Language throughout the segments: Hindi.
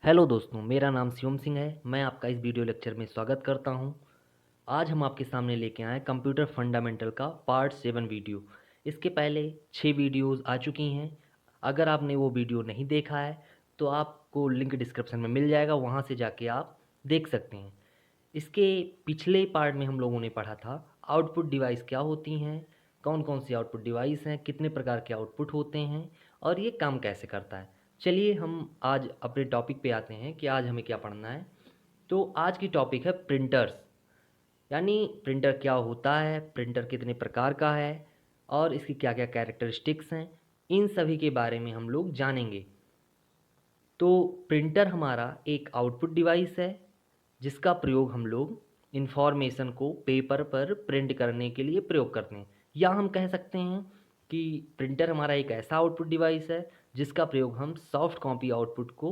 हेलो दोस्तों, मेरा नाम शिवम सिंह है। मैं आपका इस वीडियो लेक्चर में स्वागत करता हूं। आज हम आपके सामने लेके आए कंप्यूटर फंडामेंटल का पार्ट 7 वीडियो। इसके पहले 6 वीडियोस आ चुकी हैं। अगर आपने वो वीडियो नहीं देखा है तो आपको लिंक डिस्क्रिप्शन में मिल जाएगा, वहां से जाके आप देख सकते हैं। इसके पिछले पार्ट में हम लोगों ने पढ़ा था आउटपुट डिवाइस क्या होती हैं, कौन कौन सी आउटपुट डिवाइस हैं, कितने प्रकार के आउटपुट होते हैं और ये काम कैसे करता है। चलिए हम आज अपने टॉपिक पे आते हैं कि आज हमें क्या पढ़ना है। तो आज की टॉपिक है प्रिंटर्स, यानी प्रिंटर क्या होता है, प्रिंटर कितने प्रकार का है और इसकी क्या क्या कैरेक्टरिस्टिक्स हैं, इन सभी के बारे में हम लोग जानेंगे। तो प्रिंटर हमारा एक आउटपुट डिवाइस है जिसका प्रयोग हम लोग इंफॉर्मेशन को पेपर पर प्रिंट करने के लिए प्रयोग करते हैं। या हम कह सकते हैं कि प्रिंटर हमारा एक ऐसा आउटपुट डिवाइस है जिसका प्रयोग हम सॉफ्ट कॉपी आउटपुट को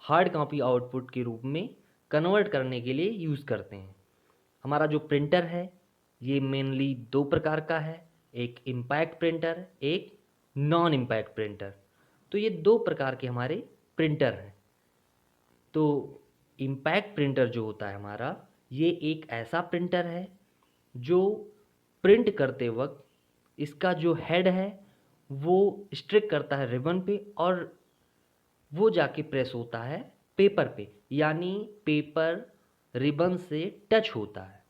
हार्ड कॉपी आउटपुट के रूप में कन्वर्ट करने के लिए यूज़ करते हैं। हमारा जो प्रिंटर है ये मेनली दो प्रकार का है, एक इम्पैक्ट प्रिंटर, एक नॉन इम्पैक्ट प्रिंटर। तो ये दो प्रकार के हमारे प्रिंटर हैं। तो इम्पैक्ट प्रिंटर जो होता है हमारा, ये एक ऐसा प्रिंटर है जो प्रिंट करते वक्त इसका जो हेड है वो स्ट्रिक करता है रिबन पे और वो जाके प्रेस होता है पेपर पे, यानी पेपर रिबन से टच होता है।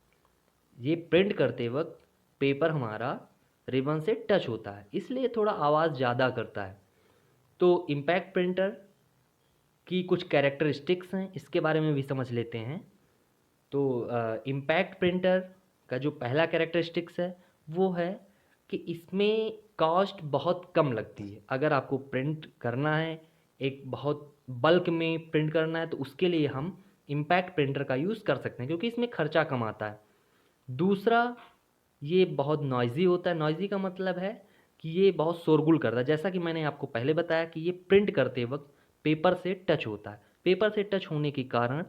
ये प्रिंट करते वक्त पेपर हमारा रिबन से टच होता है, इसलिए थोड़ा आवाज़ ज़्यादा करता है। तो इम्पैक्ट प्रिंटर की कुछ कैरेक्टरिस्टिक्स हैं, इसके बारे में भी समझ लेते हैं। तो इम्पैक्ट प्रिंटर का जो पहला कैरेक्टरिस्टिक्स है वो है कि इसमें कॉस्ट बहुत कम लगती है। अगर आपको प्रिंट करना है, एक बहुत बल्क में प्रिंट करना है, तो उसके लिए हम इम्पैक्ट प्रिंटर का यूज़ कर सकते हैं क्योंकि इसमें खर्चा कम आता है। दूसरा, ये बहुत नॉइज़ी होता है। नॉइज़ी का मतलब है कि ये बहुत शोरगुल करता है। जैसा कि मैंने आपको पहले बताया कि ये प्रिंट करते वक्त पेपर से टच होता है। पेपर से टच होने के कारण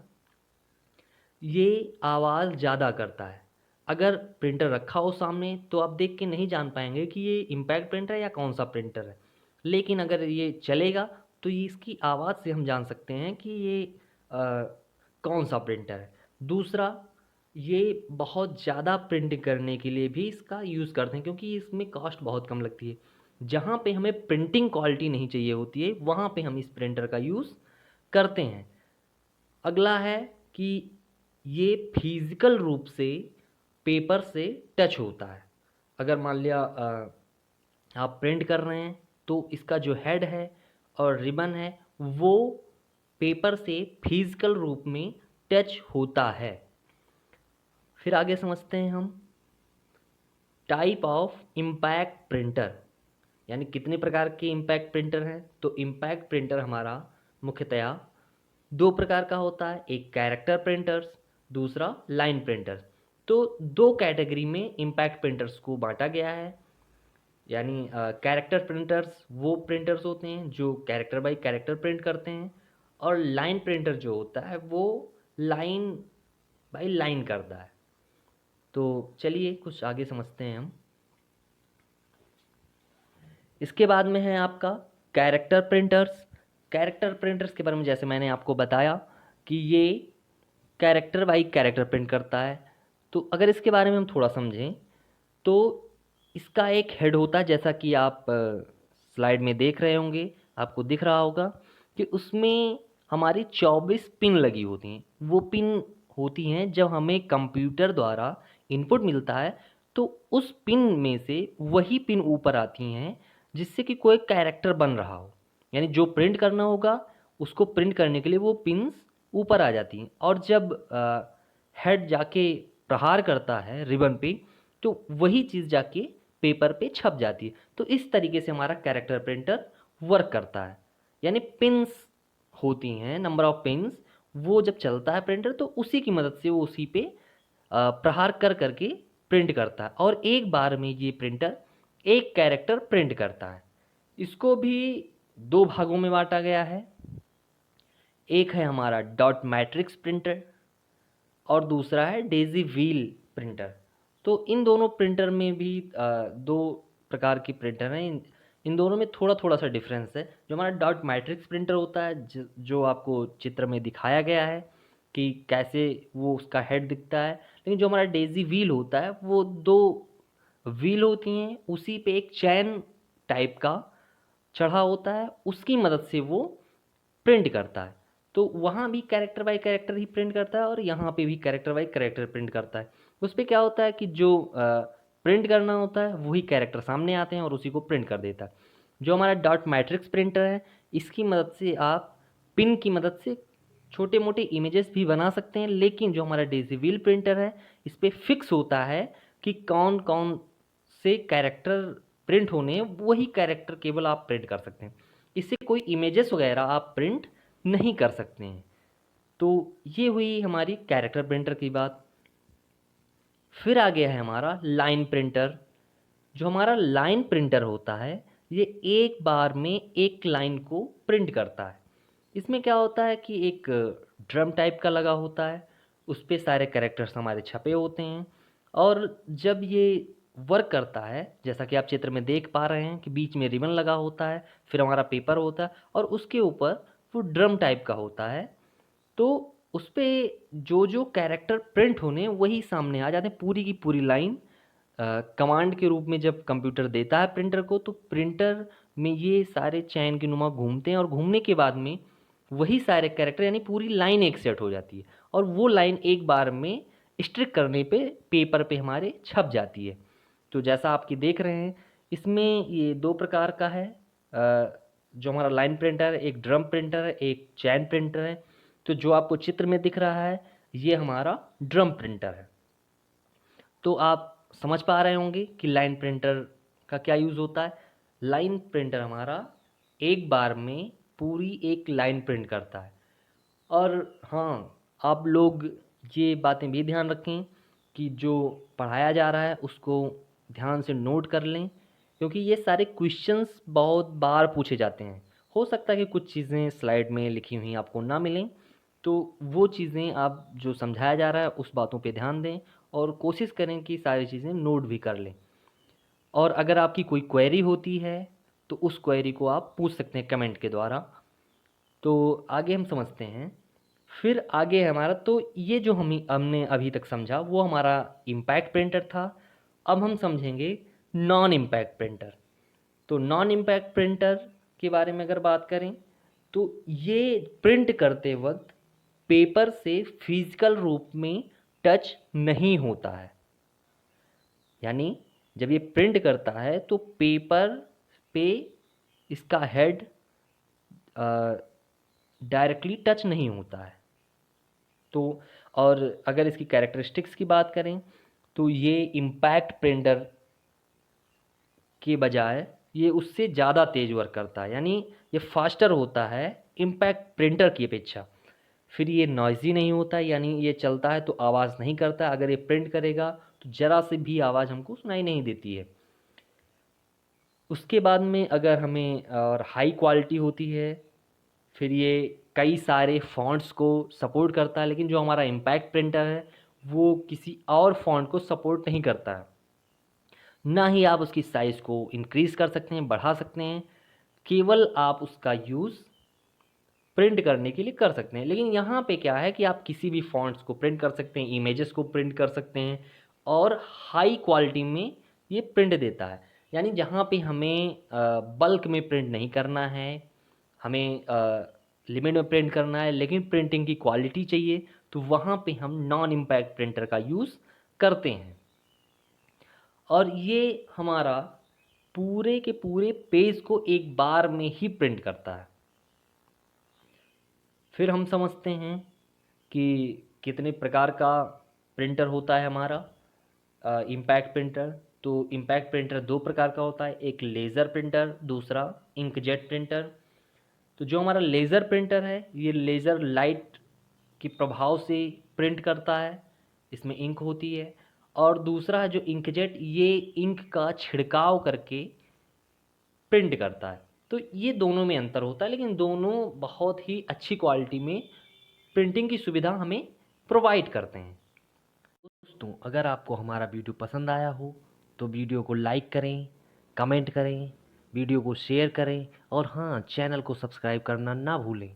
ये आवाज़ ज़्यादा करता है। अगर प्रिंटर रखा हो सामने तो आप देख के नहीं जान पाएंगे कि ये इम्पैक्ट प्रिंटर है या कौन सा प्रिंटर है, लेकिन अगर ये चलेगा तो ये इसकी आवाज़ से हम जान सकते हैं कि ये कौन सा प्रिंटर है। दूसरा, ये बहुत ज़्यादा प्रिंट करने के लिए भी इसका यूज़ करते हैं क्योंकि इसमें कॉस्ट बहुत कम लगती है। जहाँ पे हमें प्रिंटिंग क्वालिटी नहीं चाहिए होती है वहाँ पे हम इस प्रिंटर का यूज़ करते हैं। अगला है कि ये फिजिकल रूप से पेपर से टच होता है। अगर मान लिया आप प्रिंट कर रहे हैं तो इसका जो हेड है और रिबन है वो पेपर से फिजिकल रूप में टच होता है। फिर आगे समझते हैं हम टाइप ऑफ इम्पैक्ट प्रिंटर, यानी कितने प्रकार के इम्पैक्ट प्रिंटर हैं। तो इम्पैक्ट प्रिंटर हमारा मुख्यतया दो प्रकार का होता है, एक कैरेक्टर प्रिंटर्स, दूसरा लाइन प्रिंटर्स। तो दो कैटेगरी में इम्पैक्ट प्रिंटर्स को बांटा गया है। यानी कैरेक्टर प्रिंटर्स वो प्रिंटर्स होते हैं जो कैरेक्टर बाई कैरेक्टर प्रिंट करते हैं, और लाइन प्रिंटर जो होता है वो लाइन बाई लाइन करता है। तो चलिए कुछ आगे समझते हैं हम। इसके बाद में है आपका कैरेक्टर प्रिंटर्स। कैरेक्टर प्रिंटर्स के बारे में जैसे मैंने आपको बताया कि ये कैरेक्टर बाई कैरेक्टर प्रिंट करता है। तो अगर इसके बारे में हम थोड़ा समझें तो इसका एक हेड होता है, जैसा कि आप स्लाइड में देख रहे होंगे, आपको दिख रहा होगा कि उसमें हमारी 24 पिन लगी होती हैं। वो पिन होती हैं जब हमें कंप्यूटर द्वारा इनपुट मिलता है तो उस पिन में से वही पिन ऊपर आती हैं जिससे कि कोई कैरेक्टर बन रहा हो, यानी जो प्रिंट करना होगा उसको प्रिंट करने के लिए वो पिन्स ऊपर आ जाती हैं। और जब हेड जाके प्रहार करता है रिबन पे तो वही चीज़ जाके पेपर पे छप जाती है। तो इस तरीके से हमारा कैरेक्टर प्रिंटर वर्क करता है। यानी पिन्स होती हैं, नंबर ऑफ पिन्स, वो जब चलता है प्रिंटर तो उसी की मदद से वो उसी पे प्रहार कर करके प्रिंट करता है, और एक बार में ये प्रिंटर एक कैरेक्टर प्रिंट करता है। इसको भी दो भागों में बांटा गया है। एक है हमारा डॉट मैट्रिक्स प्रिंटर और दूसरा है डेजी व्हील प्रिंटर। तो इन दोनों प्रिंटर में भी दो प्रकार की प्रिंटर हैं। इन दोनों में थोड़ा थोड़ा सा डिफरेंस है। जो हमारा डॉट मैट्रिक्स प्रिंटर होता है, जो आपको चित्र में दिखाया गया है कि कैसे वो उसका हेड दिखता है, लेकिन जो हमारा डेजी व्हील होता है वो दो व्हील होती हैं, उसी पे एक चैन टाइप का चढ़ा होता है, उसकी मदद से वो प्रिंट करता है। तो वहाँ भी कैरेक्टर बाय कैरेक्टर ही प्रिंट करता है और यहाँ पे भी कैरेक्टर बाय कैरेक्टर प्रिंट करता है। उस पे क्या होता है कि जो प्रिंट करना होता है वही कैरेक्टर सामने आते हैं और उसी को प्रिंट कर देता है। जो हमारा डॉट मैट्रिक्स प्रिंटर है, इसकी मदद से आप पिन की मदद से छोटे मोटे इमेजेस भी बना सकते हैं, लेकिन जो हमारा डेज़ी व्हील प्रिंटर है, इस पे फिक्स होता है कि कौन कौन से कैरेक्टर प्रिंट होने हैं, वही कैरेक्टर केवल आप प्रिंट कर सकते हैं। इससे कोई इमेजेस वगैरह आप प्रिंट नहीं कर सकते हैं। तो ये हुई हमारी कैरेक्टर प्रिंटर की बात। फिर आ गया है हमारा लाइन प्रिंटर। जो हमारा लाइन प्रिंटर होता है, ये एक बार में एक लाइन को प्रिंट करता है। इसमें क्या होता है कि एक ड्रम टाइप का लगा होता है, उस पे सारे कैरेक्टर्स हमारे छपे होते हैं, और जब ये वर्क करता है, जैसा कि आप चित्र में देख पा रहे हैं कि बीच में रिबन लगा होता है, फिर हमारा पेपर होता है और उसके ऊपर वो ड्रम टाइप का होता है। तो उस पे जो जो कैरेक्टर प्रिंट होने हैं, वही सामने आ जाते हैं, पूरी की पूरी लाइन। कमांड के रूप में जब कंप्यूटर देता है प्रिंटर को, तो प्रिंटर में ये सारे चैन के नुमा घूमते हैं और घूमने के बाद में वही सारे कैरेक्टर यानी पूरी लाइन एक सेट हो जाती है और वो लाइन एक बार में स्ट्रिक करने पे पेपर पे हमारे छप जाती है। तो जैसा आपकी देख रहे हैं, इसमें ये दो प्रकार का है। जो हमारा लाइन प्रिंटर है, एक ड्रम प्रिंटर है, एक चैन प्रिंटर है। तो जो आपको चित्र में दिख रहा है, ये हमारा ड्रम प्रिंटर है। तो आप समझ पा रहे होंगे कि लाइन प्रिंटर का क्या यूज़ होता है। लाइन प्रिंटर हमारा एक बार में पूरी एक लाइन प्रिंट करता है। और हाँ, आप लोग ये बातें भी ध्यान रखें कि जो पढ़ाया जा रहा है उसको ध्यान से नोट कर लें, क्योंकि ये सारे क्वेश्चंस बहुत बार पूछे जाते हैं। हो सकता है कि कुछ चीज़ें स्लाइड में लिखी हुई आपको ना मिलें, तो वो चीज़ें आप जो समझाया जा रहा है उस बातों पे ध्यान दें और कोशिश करें कि सारी चीज़ें नोट भी कर लें। और अगर आपकी कोई क्वेरी होती है तो उस क्वेरी को आप पूछ सकते हैं कमेंट के द्वारा। तो आगे हम समझते हैं। फिर आगे है हमारा, तो ये जो हमने अभी तक समझा वो हमारा इम्पैक्ट प्रिंटर था। अब हम समझेंगे नॉन इम्पैक्ट प्रिंटर। तो नॉन इम्पैक्ट प्रिंटर के बारे में अगर बात करें, तो ये प्रिंट करते वक्त पेपर से फिजिकल रूप में टच नहीं होता है। यानी जब ये प्रिंट करता है तो पेपर पे इसका हेड डायरेक्टली टच नहीं होता है। तो और अगर इसकी कैरेक्टरिस्टिक्स की बात करें, तो ये इम्पैक्ट प्रिंटर के बजाय ये उससे ज़्यादा तेज़ वर्क करता है, यानी ये फास्टर होता है इम्पैक्ट प्रिंटर की अपेक्षा। फिर ये नॉइज़ी नहीं होता, यानी ये चलता है तो आवाज़ नहीं करता। अगर ये प्रिंट करेगा तो ज़रा से भी आवाज़ हमको सुनाई नहीं देती है। उसके बाद में अगर हमें और हाई क्वालिटी होती है, फिर ये कई सारे फ़ॉन्ट्स को सपोर्ट करता है, लेकिन जो हमारा इम्पैक्ट प्रिंटर है वो किसी और फ़ॉन्ट को सपोर्ट नहीं करता है। ना ही आप उसकी साइज़ को इंक्रीज़ कर सकते हैं, बढ़ा सकते हैं, केवल आप उसका यूज़ प्रिंट करने के लिए कर सकते हैं। लेकिन यहाँ पे क्या है कि आप किसी भी फ़ॉन्ट्स को प्रिंट कर सकते हैं, इमेजेस को प्रिंट कर सकते हैं और हाई क्वालिटी में ये प्रिंट देता है। यानी जहाँ पे हमें बल्क में प्रिंट नहीं करना है, हमें लिमिट में प्रिंट करना है, लेकिन प्रिंटिंग की क्वालिटी चाहिए, तो वहाँ पे हम नॉन इम्पैक्ट प्रिंटर का यूज़ करते हैं। और ये हमारा पूरे के पूरे पेज को एक बार में ही प्रिंट करता है। फिर हम समझते हैं कि कितने प्रकार का प्रिंटर होता है हमारा इम्पैक्ट प्रिंटर। तो इम्पैक्ट प्रिंटर दो प्रकार का होता है, एक लेज़र प्रिंटर, दूसरा इंकजेट प्रिंटर। तो जो हमारा लेज़र प्रिंटर है, ये लेज़र लाइट के प्रभाव से प्रिंट करता है, इसमें इंक होती है। और दूसरा है जो इंकजेट, ये इंक का छिड़काव करके प्रिंट करता है। तो ये दोनों में अंतर होता है, लेकिन दोनों बहुत ही अच्छी क्वालिटी में प्रिंटिंग की सुविधा हमें प्रोवाइड करते हैं। दोस्तों, अगर आपको हमारा वीडियो पसंद आया हो तो वीडियो को लाइक करें, कमेंट करें वीडियो को शेयर करें और हाँ, चैनल को सब्सक्राइब करना ना भूलें।